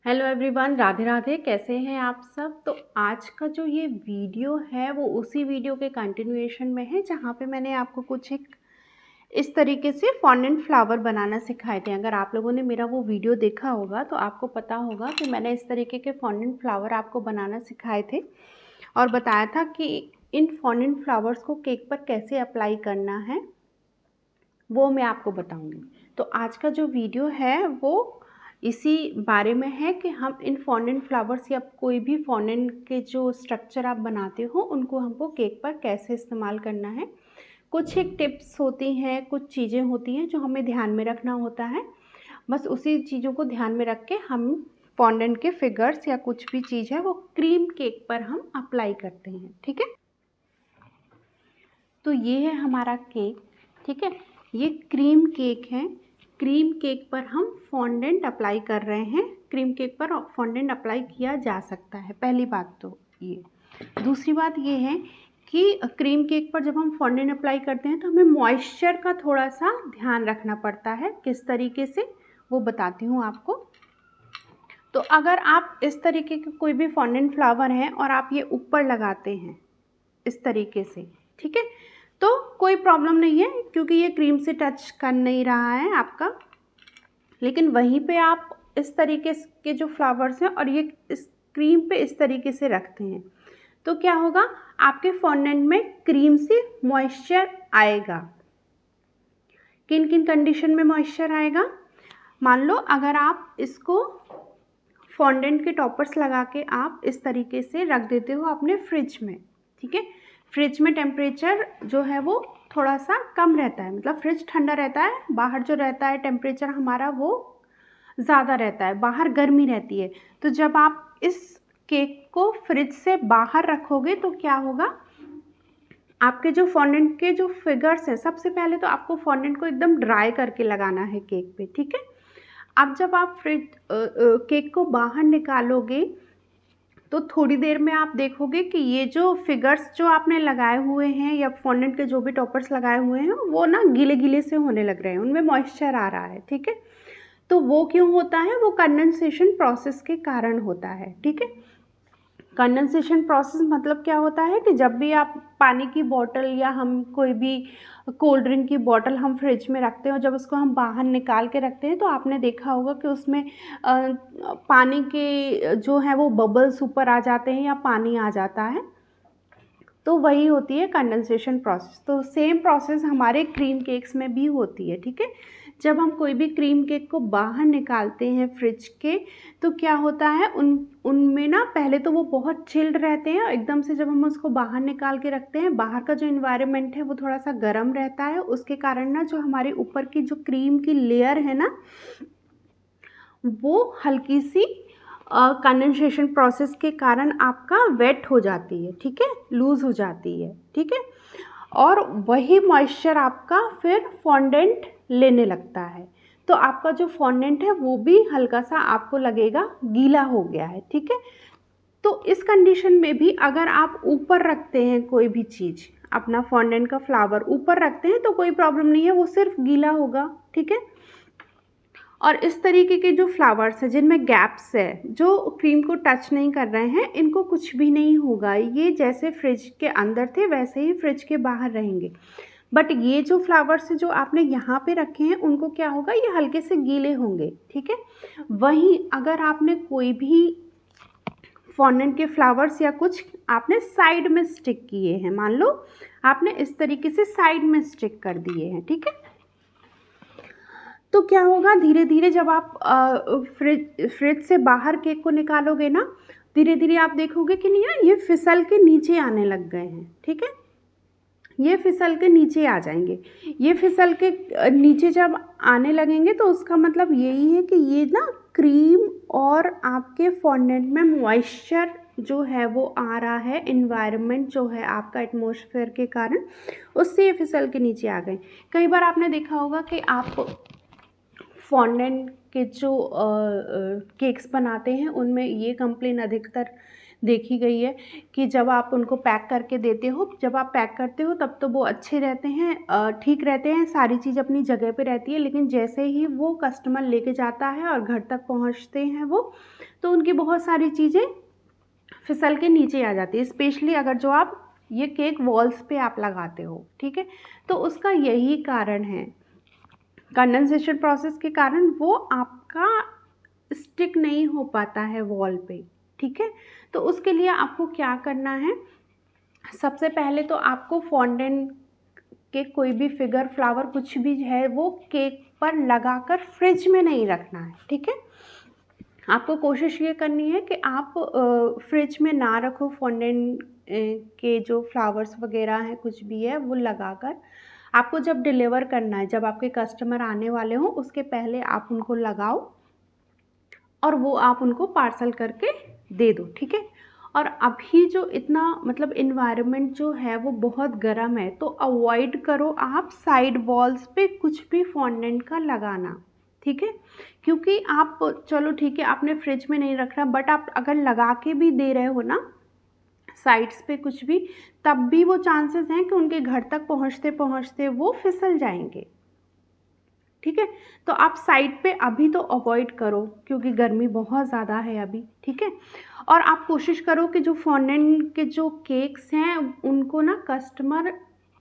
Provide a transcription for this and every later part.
Hello everyone, Radhe Radhe. कैसे हैं आप सब। तो आज का जो ये वीडियो है वो उसी वीडियो के कंटिन्यूएशन में है जहाँ पे मैंने आपको कुछ एक इस तरीके से फॉन्डेंट फ्लावर बनाना सिखाए थे। अगर आप लोगों ने मेरा वो वीडियो देखा होगा तो आपको पता होगा कि मैंने इस तरीके के फॉन्डेंट फ्लावर आपको बनाना सिखाए थे और बताया था कि इन फॉन्डेंट फ्लावर्स को केक पर कैसे अप्लाई करना है वो मैं आपको बताऊंगी। तो आज का जो वीडियो है वो इसी बारे में है कि हम इन फॉन्डेंट फ्लावर्स या कोई भी फॉन्डेंट के जो स्ट्रक्चर आप बनाते हो उनको हमको केक पर कैसे इस्तेमाल करना है। कुछ एक टिप्स होती हैं, कुछ चीज़ें होती हैं जो हमें ध्यान में रखना होता है। बस उसी चीज़ों को ध्यान में रख के हम फॉन्डेंट के फिगर्स या कुछ भी चीज़ है वो क्रीम केक पर हम अप्लाई करते हैं। ठीक है, तो ये है हमारा केक। ठीक है, ये क्रीम केक है। क्रीम केक पर हम फॉन्डेंट अप्लाई कर रहे हैं। क्रीम केक पर फॉन्डेंट अप्लाई किया जा सकता है, पहली बात तो ये। दूसरी बात ये है कि क्रीम केक पर जब हम फॉन्डेंट अप्लाई करते हैं तो हमें मॉइस्चर का थोड़ा सा ध्यान रखना पड़ता है। किस तरीके से वो बताती हूँ आपको। तो अगर आप इस तरीके के कोई भी फॉन्डेंट फ्लावर हैं और आप ये ऊपर लगाते हैं इस तरीके से, ठीक है, तो कोई प्रॉब्लम नहीं है क्योंकि ये क्रीम से टच कर नहीं रहा है आपका। लेकिन वहीं पे आप इस तरीके के जो फ्लावर्स हैं और ये इस क्रीम पे इस तरीके से रखते हैं तो क्या होगा, आपके फॉन्डेंट में क्रीम से मॉइस्चर आएगा। किन किन कंडीशन में मॉइस्चर आएगा, मान लो अगर आप इसको फॉन्डेंट के टॉपर्स लगा के आप इस तरीके से रख देते हो अपने फ्रिज में। ठीक है, फ्रिज में टेम्परेचर जो है वो थोड़ा सा कम रहता है, मतलब फ्रिज ठंडा रहता है, बाहर जो रहता है टेम्परेचर हमारा वो ज़्यादा रहता है, बाहर गर्मी रहती है। तो जब आप इस केक को फ्रिज से बाहर रखोगे तो क्या होगा, आपके जो फॉन्डेंट के जो फिगर्स हैं, सबसे पहले तो आपको फॉन्डेंट को एकदम ड्राई करके लगाना है केक पे। ठीक है, अब जब आप केक को बाहर निकालोगे तो थोड़ी देर में आप देखोगे कि ये जो फिगर्स जो आपने लगाए हुए हैं या फॉन्डेंट के जो भी टॉपर्स लगाए हुए हैं वो ना गीले गीले से होने लग रहे हैं, उनमें मॉइस्चर आ रहा है। ठीक है, तो वो क्यों होता है, वो कंडेंसेशन प्रोसेस के कारण होता है। ठीक है, कंडेंसेशन प्रोसेस मतलब क्या होता है कि जब भी आप पानी की बोतल या हम कोई भी कोल्ड ड्रिंक की बोतल हम फ्रिज में रखते हैं और जब उसको हम बाहर निकाल के रखते हैं तो आपने देखा होगा कि उसमें पानी के जो है वो बबल्स ऊपर आ जाते हैं या पानी आ जाता है, तो वही होती है कंडेंसेशन प्रोसेस। तो सेम प्रोसेस हमारे क्रीम केक्स में भी होती है। ठीक है, जब हम कोई भी क्रीम केक को बाहर निकालते हैं फ्रिज के तो क्या होता है, उनमें ना पहले तो वो बहुत चिल्ड रहते हैं, एकदम से जब हम उसको बाहर निकाल के रखते हैं बाहर का जो इन्वायरमेंट है वो थोड़ा सा गर्म रहता है, उसके कारण ना जो हमारे ऊपर की जो क्रीम की लेयर है ना वो हल्की सी कंडेंसेशन प्रोसेस के कारण आपका वेट हो जाती है। ठीक है, लूज़ हो जाती है। ठीक है, और वही मॉइस्चर आपका फिर फॉन्डेंट लेने लगता है, तो आपका जो फॉन्डेंट है वो भी हल्का सा आपको लगेगा गीला हो गया है। ठीक है, तो इस कंडीशन में भी अगर आप ऊपर रखते हैं कोई भी चीज़, अपना फॉन्डेंट का फ्लावर ऊपर रखते हैं तो कोई प्रॉब्लम नहीं है, वो सिर्फ गीला होगा। ठीक है, और इस तरीके के जो फ्लावर्स हैं जिनमें गैप्स है, जो क्रीम को टच नहीं कर रहे हैं, इनको कुछ भी नहीं होगा, ये जैसे फ्रिज के अंदर थे वैसे ही फ्रिज के बाहर रहेंगे। बट ये जो फ्लावर्स जो आपने यहाँ पे रखे हैं उनको क्या होगा, ये हल्के से गीले होंगे। ठीक है, वहीं अगर आपने कोई भी फॉन्डेंट के फ्लावर्स या कुछ आपने साइड में स्टिक किए हैं, मान लो आपने इस तरीके से साइड में स्टिक कर दिए हैं, ठीक है, तो क्या होगा, धीरे धीरे जब आप फ्रिज से बाहर केक को निकालोगे ना, धीरे धीरे आप देखोगे कि नहीं ये फिसल के नीचे आने लग गए हैं। ठीक है, ये फिसल के नीचे आ जाएंगे। ये फिसल के नीचे जब आने लगेंगे तो उसका मतलब यही है कि ये ना क्रीम और आपके फॉन्डेंट में मॉइस्चर जो है वो आ रहा है, इन्वायरमेंट जो है आपका एटमॉस्फेयर के कारण, उससे ये फिसल के नीचे आ गए। कई बार आपने देखा होगा कि आप फॉन्डेंट के जो केक्स बनाते हैं उनमें ये कंप्लेन अधिकतर देखी गई है कि जब आप उनको पैक करके देते हो, जब आप पैक करते हो तब तो वो अच्छे रहते हैं, ठीक रहते हैं, सारी चीज़ अपनी जगह पे रहती है, लेकिन जैसे ही वो कस्टमर लेके जाता है और घर तक पहुंचते हैं वो, तो उनकी बहुत सारी चीज़ें फिसल के नीचे आ जाती है, स्पेशली अगर जो आप ये केक वॉल्स पे आप लगाते हो, ठीक है। तो उसका यही कारण है, कंडेंसेशन प्रोसेस के कारण वो आपका स्टिक नहीं हो पाता है वॉल पे, ठीक है। तो उसके लिए आपको क्या करना है, सबसे पहले तो आपको फॉन्डेंट के कोई भी फिगर, फ्लावर, कुछ भी है वो केक पर लगाकर फ्रिज में नहीं रखना है, ठीक है। आपको कोशिश ये करनी है कि आप फ्रिज में ना रखो फॉन्डेंट के जो फ्लावर्स वगैरह हैं, कुछ भी है वो लगाकर आपको जब डिलीवर करना है, जब आपके कस्टमर आने वाले हों उसके पहले आप उनको लगाओ और वो आप उनको पार्सल करके दे दो, ठीक है। और अभी जो इतना मतलब इन्वायरमेंट जो है वो बहुत गर्म है, तो अवॉइड करो आप साइड वॉल्स पे कुछ भी फॉन्डेंट का लगाना, ठीक है। क्योंकि आप, चलो ठीक है आपने फ्रिज में नहीं रखना, बट आप अगर लगा के भी दे रहे हो ना साइड्स पे कुछ भी, तब भी वो चांसेस हैं कि उनके घर तक पहुंचते पहुंचते वो फिसल जाएंगे, ठीक है। तो आप साइड पे अभी तो अवॉइड करो क्योंकि गर्मी बहुत ज़्यादा है अभी, ठीक है। और आप कोशिश करो कि जो फॉन्डेंट के जो केक्स हैं उनको ना कस्टमर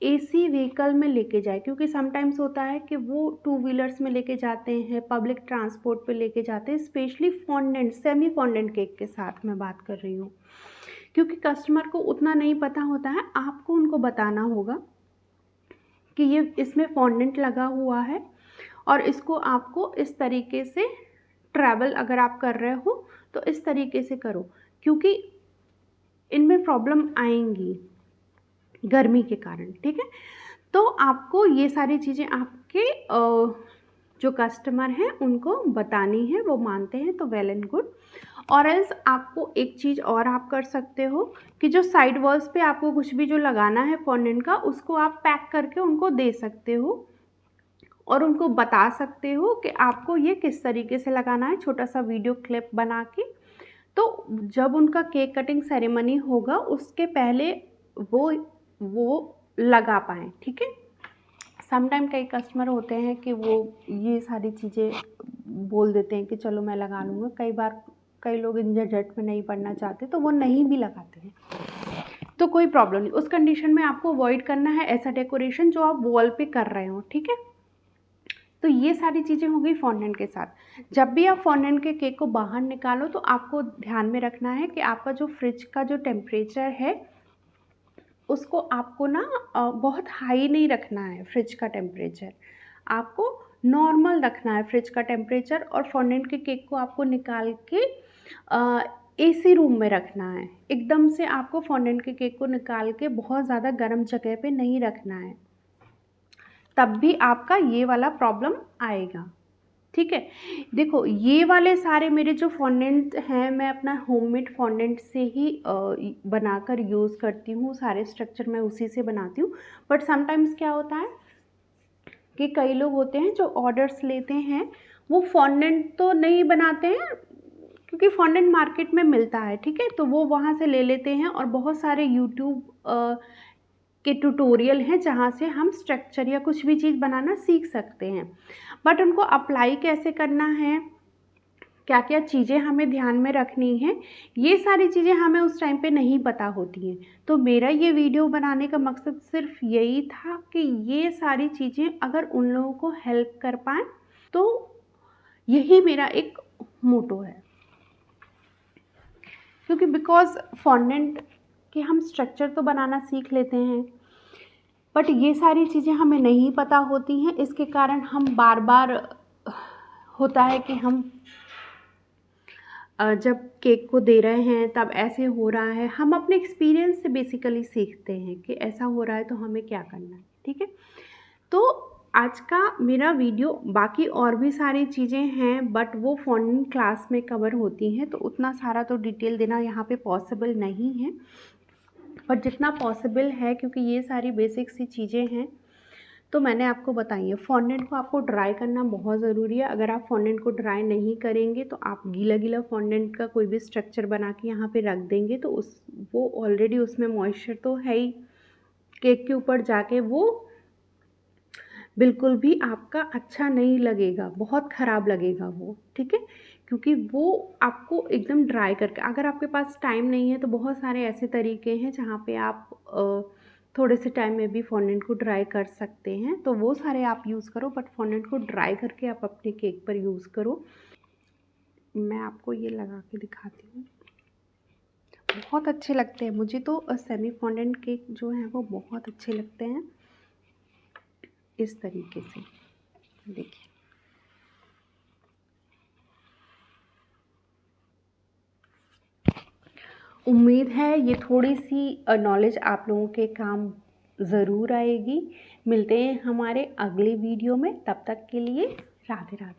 एसी व्हीकल में लेके जाए, क्योंकि समटाइम्स होता है कि वो टू व्हीलर्स में लेके जाते हैं, पब्लिक ट्रांसपोर्ट पे लेके जाते हैं, specially fondant, semi fondant cake के साथ मैं बात कर रही हूँ, क्योंकि कस्टमर को उतना नहीं पता होता है। आपको उनको बताना होगा कि ये इसमें फॉन्डेंट लगा हुआ है और इसको आपको इस तरीके से ट्रैवल अगर आप कर रहे हो तो इस तरीके से करो, क्योंकि इनमें प्रॉब्लम आएंगी गर्मी के कारण, ठीक है। तो आपको ये सारी चीज़ें आपके जो कस्टमर हैं उनको बतानी है, वो मानते हैं तो वेल एंड गुड। और एल्स आपको एक चीज़ और आप कर सकते हो कि जो साइड वॉल्स पे आपको कुछ भी जो लगाना है फॉन्डेंट का, उसको आप पैक करके उनको दे सकते हो और उनको बता सकते हो कि आपको ये किस तरीके से लगाना है, छोटा सा वीडियो क्लिप बना के। तो जब उनका केक कटिंग सेरेमनी होगा उसके पहले वो लगा पाएँ, ठीक है। समटाइम कई कस्टमर होते हैं कि वो ये सारी चीज़ें बोल देते हैं कि चलो मैं लगा लूँगा, कई बार कई लोग इन झंझट में नहीं पड़ना चाहते तो वो नहीं भी लगाते हैं, तो कोई प्रॉब्लम नहीं। उस कंडीशन में आपको अवॉइड करना है ऐसा डेकोरेशन जो आप वॉल पे कर रहे हो, ठीक है। तो ये सारी चीज़ें हो गई फॉन्डेंट के साथ। जब भी आप फॉन्डेंट के केक को बाहर निकालो तो आपको ध्यान में रखना है कि आपका जो फ्रिज का जो टेम्परेचर है उसको आपको ना बहुत हाई नहीं रखना है, फ्रिज का टेम्परेचर आपको नॉर्मल रखना है फ्रिज का टेम्परेचर। और फॉन्डेंट के केक को आपको निकाल के एसी रूम में रखना है। एकदम से आपको फॉन्डेंट के केक को निकाल के बहुत ज़्यादा गर्म जगह पे नहीं रखना है, तब भी आपका ये वाला प्रॉब्लम आएगा, ठीक है। देखो ये वाले सारे मेरे जो फॉन्डेंट हैं मैं अपना होममेड फॉन्डेंट से ही बनाकर यूज़ करती हूँ, सारे स्ट्रक्चर मैं उसी से बनाती हूँ। बट समटाइम्स क्या होता है कि कई लोग होते हैं जो ऑर्डर्स लेते हैं, वो फॉन्डेंट तो नहीं बनाते हैं क्योंकि फॉन्डेंट मार्केट में मिलता है, ठीक है, तो वो वहाँ से ले लेते हैं और बहुत सारे यूट्यूब के ट्यूटोरियल हैं जहाँ से हम स्ट्रक्चर या कुछ भी चीज़ बनाना सीख सकते हैं। बट उनको अप्लाई कैसे करना है, क्या क्या चीज़ें हमें ध्यान में रखनी है, ये सारी चीज़ें हमें उस टाइम पे नहीं पता होती हैं। तो मेरा ये वीडियो बनाने का मकसद सिर्फ यही था कि ये सारी चीज़ें अगर उन लोगों को हेल्प कर पाएँ, तो यही मेरा एक मोटो है। क्योंकि बिकॉज़ फॉन्डेंट के हम स्ट्रक्चर तो बनाना सीख लेते हैं, बट ये सारी चीज़ें हमें नहीं पता होती हैं, इसके कारण हम बार बार होता है कि हम जब केक को दे रहे हैं तब ऐसे हो रहा है, हम अपने एक्सपीरियंस से बेसिकली सीखते हैं कि ऐसा हो रहा है तो हमें क्या करना है, ठीक है। तो आज का मेरा वीडियो, बाकी और भी सारी चीज़ें हैं बट वो फॉन्डेंट क्लास में कवर होती हैं, तो उतना सारा तो डिटेल देना यहाँ पे पॉसिबल नहीं है, बट जितना पॉसिबल है क्योंकि ये सारी बेसिक सी चीज़ें हैं तो मैंने आपको बताई है, फॉन्डेंट को आपको ड्राई करना बहुत ज़रूरी है। अगर आप फॉन्डेंट को ड्राई नहीं करेंगे तो आप गीला गीला फॉन्डेंट का कोई भी स्ट्रक्चर बना के यहाँ पे रख देंगे तो वो ऑलरेडी उसमें मॉइस्चर तो है ही, केक के ऊपर जाके वो बिल्कुल भी आपका अच्छा नहीं लगेगा, बहुत ख़राब लगेगा वो, ठीक है। क्योंकि वो आपको एकदम ड्राई करके, अगर आपके पास टाइम नहीं है तो बहुत सारे ऐसे तरीके हैं जहाँ पे आप थोड़े से टाइम में भी फॉन्डेंट को ड्राई कर सकते हैं, तो वो सारे आप यूज़ करो, बट फॉन्डेंट को ड्राई करके आप अपने केक पर यूज़ करो। मैं आपको ये लगा के दिखाती हूँ, बहुत अच्छे लगते हैं मुझे तो सेमी फॉन्डेंट केक जो हैं वो बहुत अच्छे लगते हैं। इस तरीके से देखिए, उम्मीद है ये थोड़ी सी नॉलेज आप लोगों के काम ज़रूर आएगी। मिलते हैं हमारे अगले वीडियो में, तब तक के लिए राधे राधे।